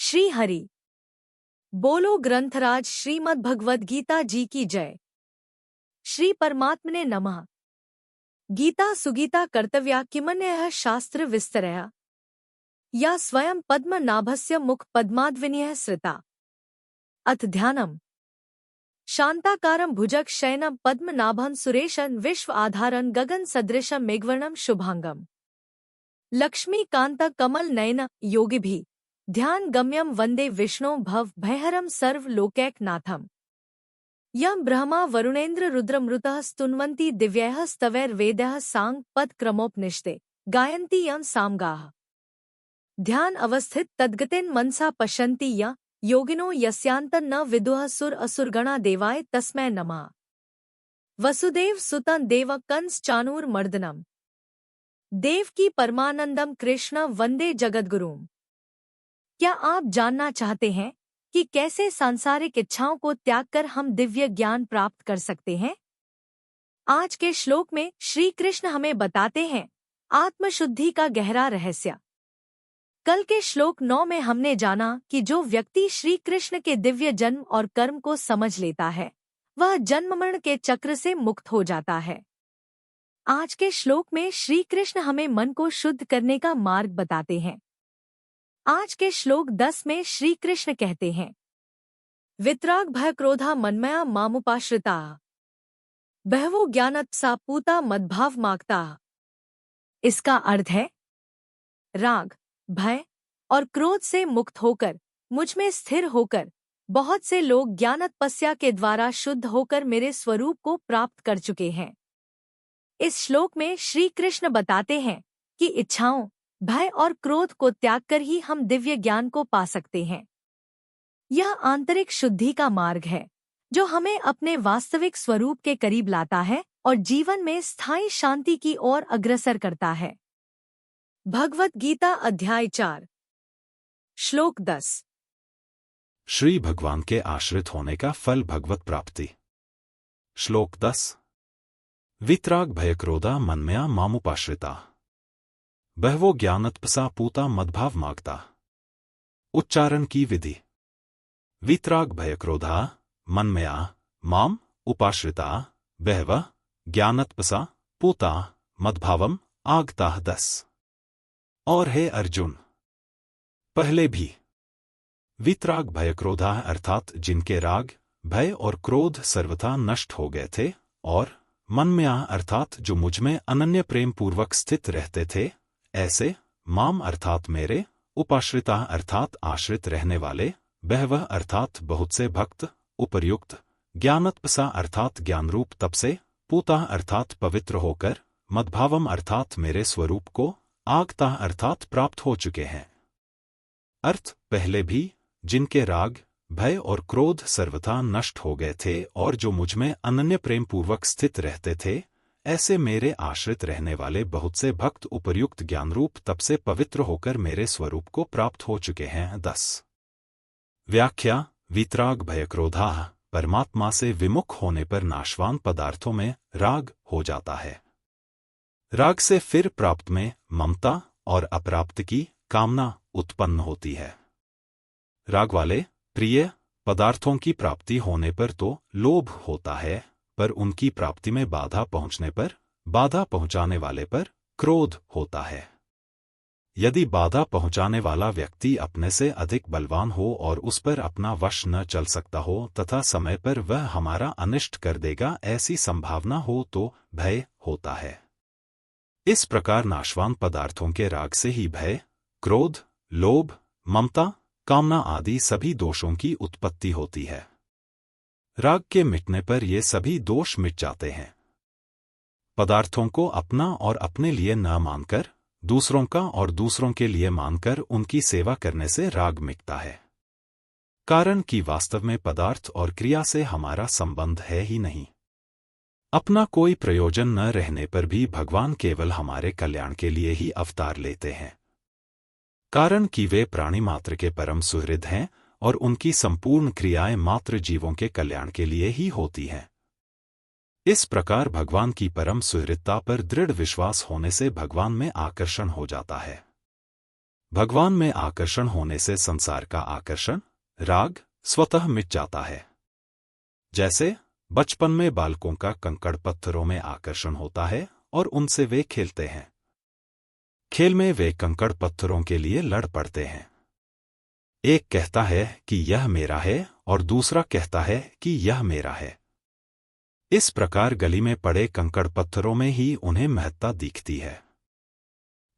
श्री हरि बोलो ग्रंथराज श्रीमद् भगवद गीता जी की जय। श्री परमात्मने नमः। गीता सुगीता कर्तव्या किमन्यः शास्त्र विस्तरया या स्वयं पद्मनाभस्य मुख पद्माद्विनीयः श्रिता। अथ ध्यानम्। शांताकारं भुजग शयनं पद्मनाभं सुरेशं विश्व आधारं गगन सदृशं मेघवर्णं शुभांगम् लक्ष्मीकांत कमल नयन योगिभिः ध्यान गम्यम वंदे विष्णु भव भयहरम सर्व लोकैकनाथम। यम ब्रह्मा वरुणेन्द्र रुद्रमृतः स्तुन्वन्ति दिव्यैः स्तवैर्वेदैः सांग पद क्रमोपनिषदे गायन्ति यं सामगाः। ध्यान अवस्थित तद्गतिन मनसा पश्यन्ति य योगिनो यस्यान्तं न विदुः सुर असुरगणा देवाय तस्मै नमः। वसुदेव सुतं देव कंस चाणूर मर्दनम देवकी परमानंदम कृष्ण वंदे जगद्गुरुम। क्या आप जानना चाहते हैं कि कैसे सांसारिक इच्छाओं को त्याग कर हम दिव्य ज्ञान प्राप्त कर सकते हैं? आज के श्लोक में श्री कृष्ण हमें बताते हैं आत्मशुद्धि का गहरा रहस्य। कल के श्लोक 9 में हमने जाना कि जो व्यक्ति श्री कृष्ण के दिव्य जन्म और कर्म को समझ लेता है वह जन्म-मरण के चक्र से मुक्त हो जाता है। आज के श्लोक में श्री कृष्ण हमें मन को शुद्ध करने का मार्ग बताते हैं। आज के श्लोक 10 में श्री कृष्ण कहते हैं वितराग भय क्रोधा मन्मया मामुपाश्रिता बहवो ज्ञानत्सा पूता मद्भाव मागता। इसका अर्थ है राग, भय और क्रोध से मुक्त होकर मुझ में स्थिर होकर बहुत से लोग ज्ञान तपस्या के द्वारा शुद्ध होकर मेरे स्वरूप को प्राप्त कर चुके हैं। इस श्लोक में श्री कृष्ण बताते हैं कि इच्छाओं, भय और क्रोध को त्याग कर ही हम दिव्य ज्ञान को पा सकते हैं। यह आंतरिक शुद्धि का मार्ग है जो हमें अपने वास्तविक स्वरूप के करीब लाता है और जीवन में स्थायी शांति की ओर अग्रसर करता है। भगवद गीता अध्याय 4 श्लोक 10। श्री भगवान के आश्रित होने का फल भगवत प्राप्ति। श्लोक 10। वितराग भय क्रोधा मन्मया मामुपाश्रिता बहवो ज्ञानतपसा पूता मद्भाव मागता। उच्चारण की विधि। वितराग भय क्रोधा मन्मया माम उपाश्रिता बहव ज्ञानतपसा पूता मद्भावम आगता। 10। और हे अर्जुन, पहले भी वितराग भय क्रोधा अर्थात जिनके राग, भय और क्रोध सर्वथा नष्ट हो गए थे, और मन्मया अर्थात जो मुझमें अनन्य प्रेम पूर्वक स्थित रहते थे, ऐसे माम अर्थात मेरे, उपाश्रिता अर्थात आश्रित रहने वाले, बहवः अर्थात बहुत से भक्त, उपर्युक्त, ज्ञानतपसा अर्थात ज्ञानरूप तप से, पूता अर्थात पवित्र होकर, मद्भावम अर्थात मेरे स्वरूप को, आगता अर्थात प्राप्त हो चुके हैं। अर्थ पहले भी जिनके राग, भय और क्रोध सर्वथा नष्ट हो गए थे और जो मुझमें अनन्य प्रेम पूर्वक स्थित रहते थे, ऐसे मेरे आश्रित रहने वाले बहुत से भक्त उपर्युक्त ज्ञानरूप तप से पवित्र होकर मेरे स्वरूप को प्राप्त हो चुके हैं। 10। व्याख्या। वितराग भय क्रोधा परमात्मा से विमुख होने पर नाशवान पदार्थों में राग हो जाता है। राग से फिर प्राप्त में ममता और अप्राप्त की कामना उत्पन्न होती है। राग वाले प्रिय पदार्थों की प्राप्ति होने पर तो लोभ होता है, पर उनकी प्राप्ति में बाधा पहुंचने पर, बाधा पहुंचाने वाले पर क्रोध होता है। यदि बाधा पहुंचाने वाला व्यक्ति अपने से अधिक बलवान हो और उस पर अपना वश न चल सकता हो तथा समय पर वह हमारा अनिष्ट कर देगा ऐसी संभावना हो तो भय होता है। इस प्रकार नाशवान पदार्थों के राग से ही भय, क्रोध, लोभ, ममता, कामना आदि सभी दोषों की उत्पत्ति होती है। राग के मिटने पर ये सभी दोष मिट जाते हैं। पदार्थों को अपना और अपने लिए न मानकर, दूसरों का और दूसरों के लिए मानकर उनकी सेवा करने से राग मिटता है। कारण कि वास्तव में पदार्थ और क्रिया से हमारा संबंध है ही नहीं। अपना कोई प्रयोजन न रहने पर भी भगवान केवल हमारे कल्याण के लिए ही अवतार लेते हैं। कारण कि वे प्राणी मात्र के परम सुहृद हैं और उनकी संपूर्ण क्रियाएं मात्र जीवों के कल्याण के लिए ही होती हैं। इस प्रकार भगवान की परम सुहृदता पर दृढ़ विश्वास होने से भगवान में आकर्षण हो जाता है। भगवान में आकर्षण होने से संसार का आकर्षण, राग, स्वतः मिट जाता है। जैसे बचपन में बालकों का कंकड़ पत्थरों में आकर्षण होता है और उनसे वे खेलते हैं। खेल में वे कंकड़ पत्थरों के लिए लड़ पड़ते हैं। एक कहता है कि यह मेरा है और दूसरा कहता है कि यह मेरा है। इस प्रकार गली में पड़े कंकड़ पत्थरों में ही उन्हें महत्ता दिखती है।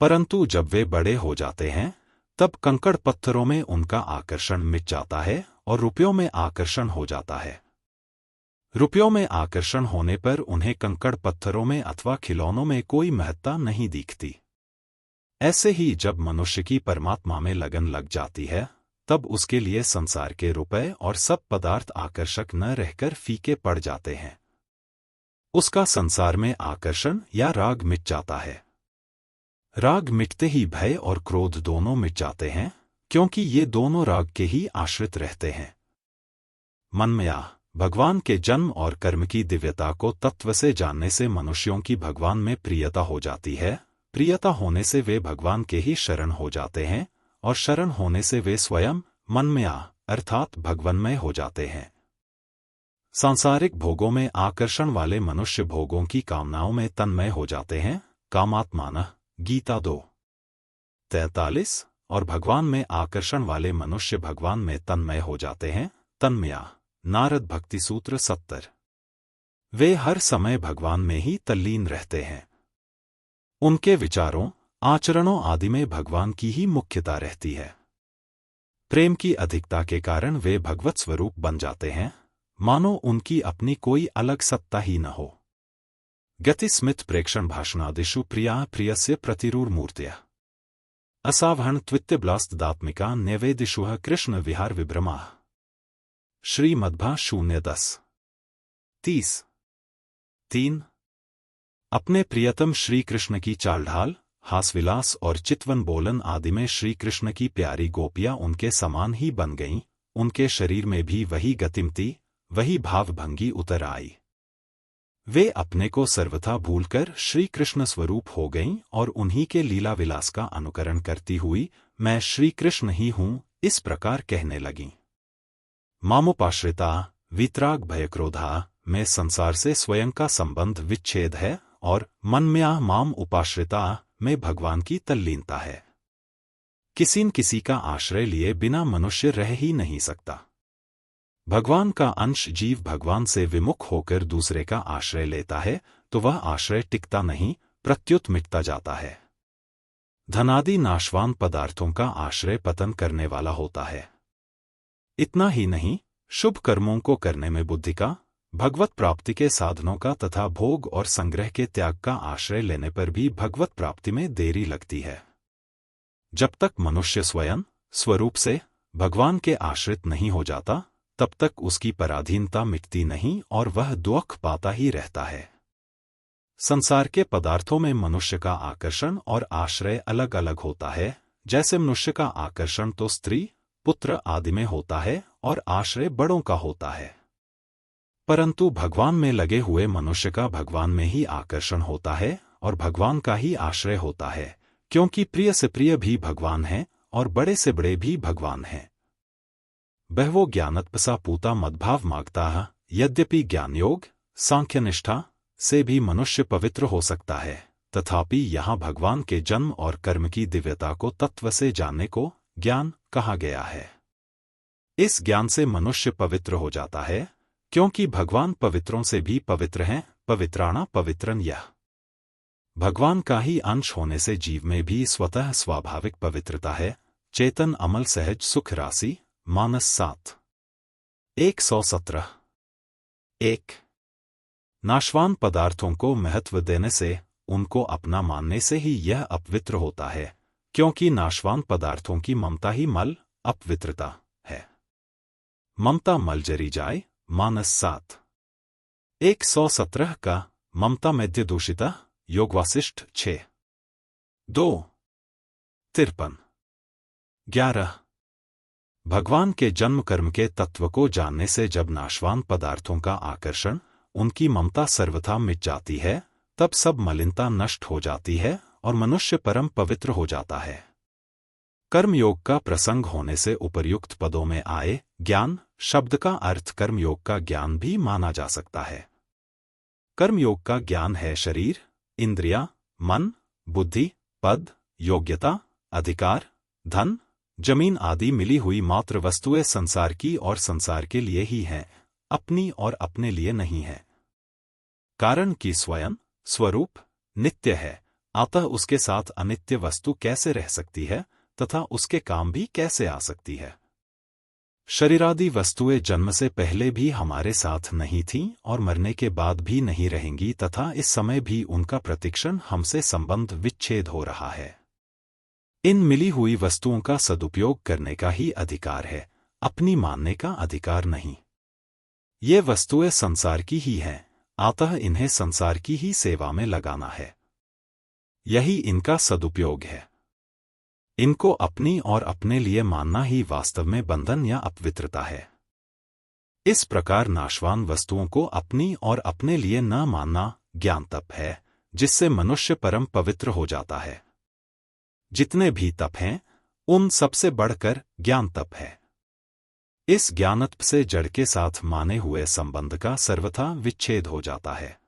परंतु जब वे बड़े हो जाते हैं तब कंकड़ पत्थरों में उनका आकर्षण मिट जाता है और रुपयों में आकर्षण हो जाता है। रुपयों में आकर्षण होने पर उन्हें कंकड़ पत्थरों में अथवा खिलौनों में कोई महत्ता नहीं दिखती। ऐसे ही जब मनुष्य की परमात्मा में लगन लग जाती है तब उसके लिए संसार के रुपए और सब पदार्थ आकर्षक न रहकर फीके पड़ जाते हैं। उसका संसार में आकर्षण या राग मिट जाता है। राग मिटते ही भय और क्रोध दोनों मिट जाते हैं, क्योंकि ये दोनों राग के ही आश्रित रहते हैं। मनमया, भगवान के जन्म और कर्म की दिव्यता को तत्व से जानने से मनुष्यों की भगवान में प्रियता हो जाती है। प्रियता होने से वे भगवान के ही शरण हो जाते हैं और शरण होने से वे स्वयं मनमया अर्थात भगवन्मय हो जाते हैं। सांसारिक भोगों में आकर्षण वाले मनुष्य भोगों की कामनाओं में तन्मय हो जाते हैं। कामात्मानः गीता 2:43। और भगवान में आकर्षण वाले मनुष्य भगवान में तन्मय हो जाते हैं। तन्मया नारद भक्ति सूत्र 70। वे हर समय भगवान में ही तल्लीन रहते हैं। उनके विचारों, आचरणों आदि में भगवान की ही मुख्यता रहती है। प्रेम की अधिकता के कारण वे भगवत स्वरूप बन जाते हैं, मानो उनकी अपनी कोई अलग सत्ता ही न हो। गति स्मित प्रेक्षण भाषणादिषु प्रिया प्रियस्य प्रतिरूढ़मूर्तयः असावहन त्वित्यब्लास्तदात्मिका नैवेदिषुः कृष्ण विहार विभ्रमाः। श्रीमद्भा 0:10-30। 3। अपने प्रियतम श्री कृष्ण की चालढाल, हासविलास और चितवन बोलन आदि में श्री कृष्ण की प्यारी गोपियां उनके समान ही बन गईं। उनके शरीर में भी वही गतिमती, वही भावभंगी उतर आई। वे अपने को सर्वथा भूलकर श्री कृष्ण स्वरूप हो गईं और उन्हीं के लीला विलास का अनुकरण करती हुई मैं श्री कृष्ण ही हूं, इस प्रकार कहने लगीं। मामुपाश्रिता वीतराग भयक्रोधा में संसार से स्वयं का संबंध विच्छेद है और मनमया माम उपाश्रिता में भगवान की तल्लीनता है। किसी न किसी का आश्रय लिए बिना मनुष्य रह ही नहीं सकता। भगवान का अंश जीव भगवान से विमुख होकर दूसरे का आश्रय लेता है तो वह आश्रय टिकता नहीं, प्रत्युत मिटता जाता है। धनादि नाशवान पदार्थों का आश्रय पतन करने वाला होता है। इतना ही नहीं, शुभ कर्मों को करने में बुद्धि का, भगवत प्राप्ति के साधनों का तथा भोग और संग्रह के त्याग का आश्रय लेने पर भी भगवत प्राप्ति में देरी लगती है। जब तक मनुष्य स्वयं स्वरूप से भगवान के आश्रित नहीं हो जाता तब तक उसकी पराधीनता मिटती नहीं और वह दुख पाता ही रहता है। संसार के पदार्थों में मनुष्य का आकर्षण और आश्रय अलग अलग होता है। जैसे मनुष्य का आकर्षण तो स्त्री, पुत्र आदि में होता है और आश्रय बड़ों का होता है, परंतु भगवान में लगे हुए मनुष्य का भगवान में ही आकर्षण होता है और भगवान का ही आश्रय होता है, क्योंकि प्रिय से प्रिय भी भगवान है और बड़े से बड़े भी भगवान हैं। बहवो ज्ञानतपसा पूता मद्भाव मागता है। यद्यपि ज्ञानयोग, सांख्यनिष्ठा से भी मनुष्य पवित्र हो सकता है, तथापि यहाँ भगवान के जन्म और कर्म की दिव्यता को तत्व से जानने को ज्ञान कहा गया है। इस ज्ञान से मनुष्य पवित्र हो जाता है, क्योंकि भगवान पवित्रों से भी पवित्र हैं। पवित्राणा पवित्रन यः। भगवान का ही अंश होने से जीव में भी स्वतः स्वाभाविक पवित्रता है। चेतन अमल सहज सुख राशि मानस 7:117। 1। नाशवान पदार्थों को महत्व देने से, उनको अपना मानने से ही यह अपवित्र होता है, क्योंकि नाशवान पदार्थों की ममता ही मल अपवित्रता है। ममता मल जरी जाए मानस 7:117 का ममता मध्य दूषिता योग वासिष्ठ 6:2-53। 11। भगवान के जन्म कर्म के तत्व को जानने से जब नाशवान पदार्थों का आकर्षण, उनकी ममता सर्वथा मिट जाती है, तब सब मलिनता नष्ट हो जाती है और मनुष्य परम पवित्र हो जाता है। कर्मयोग का प्रसंग होने से उपर्युक्त पदों में आए ज्ञान शब्द का अर्थ कर्मयोग का ज्ञान भी माना जा सकता है। कर्मयोग का ज्ञान है शरीर, इंद्रिया, मन, बुद्धि, पद, योग्यता, अधिकार, धन, जमीन आदि मिली हुई मात्र वस्तुएं संसार की और संसार के लिए ही हैं, अपनी और अपने लिए नहीं है। कारण कि स्वयं स्वरूप नित्य है, अतः उसके साथ अनित्य वस्तु कैसे रह सकती है तथा उसके काम भी कैसे आ सकती है। शरीरादि वस्तुएं जन्म से पहले भी हमारे साथ नहीं थीं और मरने के बाद भी नहीं रहेंगी तथा इस समय भी उनका प्रतिक्षण हमसे संबंध विच्छेद हो रहा है। इन मिली हुई वस्तुओं का सदुपयोग करने का ही अधिकार है, अपनी मानने का अधिकार नहीं। ये वस्तुएं संसार की ही हैं, अतः इन्हें संसार की ही सेवा में लगाना है, यही इनका सदुपयोग है। इनको अपनी और अपने लिए मानना ही वास्तव में बंधन या अपवित्रता है। इस प्रकार नाशवान वस्तुओं को अपनी और अपने लिए न मानना ज्ञान तप है, जिससे मनुष्य परम पवित्र हो जाता है। जितने भी तप हैं, उन सबसे बढ़कर ज्ञान तप है। इस ज्ञानतप से जड़ के साथ माने हुए संबंध का सर्वथा विच्छेद हो जाता है।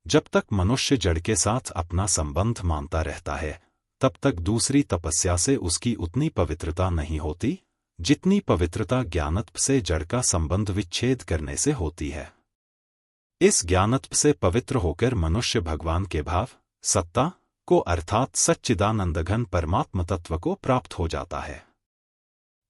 जब तक मनुष्य जड़ के साथ अपना संबंध मानता रहता है, तब तक दूसरी तपस्या से उसकी उतनी पवित्रता नहीं होती, जितनी पवित्रता ज्ञानतप से जड़ का संबंध विच्छेद करने से होती है। इस ज्ञानतप से पवित्र होकर मनुष्य भगवान के भाव, सत्ता को अर्थात सच्चिदानंदघन परमात्म तत्व को प्राप्त हो जाता है।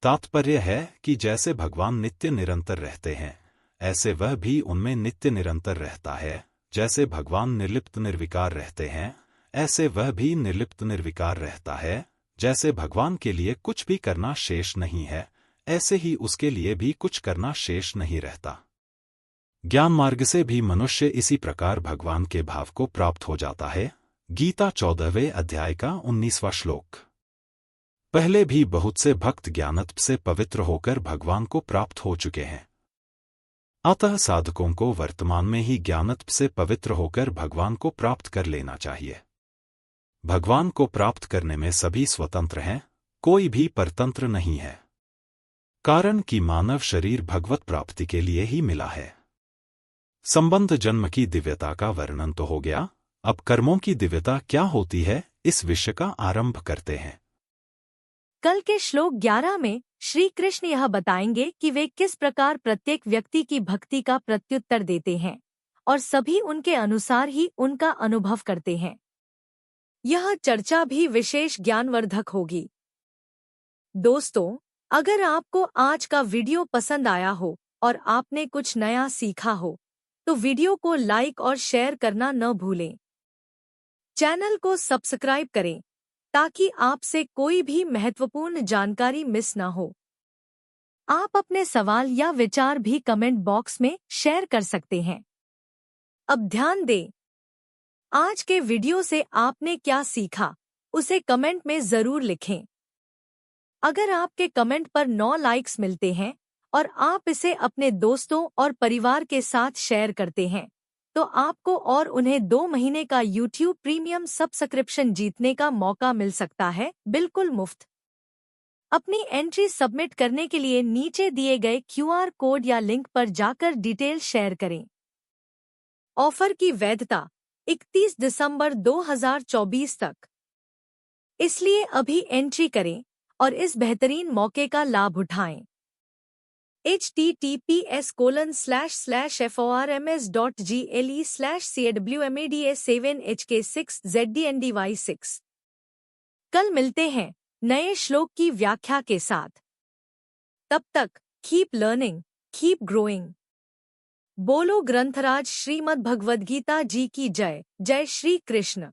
तात्पर्य है कि जैसे भगवान नित्य निरंतर रहते हैं, ऐसे वह भी उनमें नित्य निरंतर रहता है। जैसे भगवान निर्लिप्त निर्विकार रहते हैं, ऐसे वह भी निर्लिप्त निर्विकार रहता है। जैसे भगवान के लिए कुछ भी करना शेष नहीं है, ऐसे ही उसके लिए भी कुछ करना शेष नहीं रहता। ज्ञान मार्ग से भी मनुष्य इसी प्रकार भगवान के भाव को प्राप्त हो जाता है। गीता 14वें अध्याय का 19वां श्लोक। पहले भी बहुत से भक्त ज्ञानतप से पवित्र होकर भगवान को प्राप्त हो चुके हैं। अतः साधकों को वर्तमान में ही ज्ञानतप से पवित्र होकर भगवान को प्राप्त कर लेना चाहिए। भगवान को प्राप्त करने में सभी स्वतंत्र हैं, कोई भी परतंत्र नहीं है। कारण कि मानव शरीर भगवत प्राप्ति के लिए ही मिला है। संबंध जन्म की दिव्यता का वर्णन तो हो गया, अब कर्मों की दिव्यता क्या होती है, इस विषय का आरंभ करते हैं। कल के श्लोक 11 में श्री कृष्ण यह बताएंगे कि वे किस प्रकार प्रत्येक व्यक्ति की भक्ति का प्रत्युत्तर देते हैं और सभी उनके अनुसार ही उनका अनुभव करते हैं। यह चर्चा भी विशेष ज्ञानवर्धक होगी। दोस्तों, अगर आपको आज का वीडियो पसंद आया हो और आपने कुछ नया सीखा हो, तो वीडियो को लाइक और शेयर करना न भूलें। चैनल को सब्सक्राइब करें ताकि आपसे कोई भी महत्वपूर्ण जानकारी मिस न हो। आप अपने सवाल या विचार भी कमेंट बॉक्स में शेयर कर सकते हैं। अब ध्यान दें, आज के वीडियो से आपने क्या सीखा, उसे कमेंट में जरूर लिखें। अगर आपके कमेंट पर 9 लाइक्स मिलते हैं और आप इसे अपने दोस्तों और परिवार के साथ शेयर करते हैं, तो आपको और उन्हें 2 महीने का YouTube प्रीमियम सब्सक्रिप्शन जीतने का मौका मिल सकता है, बिल्कुल मुफ्त। अपनी एंट्री सबमिट करने के लिए नीचे दिए गए QR कोड या लिंक पर जाकर डिटेल शेयर करें। ऑफर की वैधता 31 दिसंबर 2024 तक, इसलिए अभी एंट्री करें और इस बेहतरीन मौके का लाभ उठाएं। https://formsgle/CWMADA7HK6ZDNDY6। कल मिलते हैं नए श्लोक की व्याख्या के साथ। तब तक कीप लर्निंग, कीप ग्रोइंग। बोलो ग्रंथराज श्रीमद् भगवद गीता जी की जय। जय श्री कृष्ण।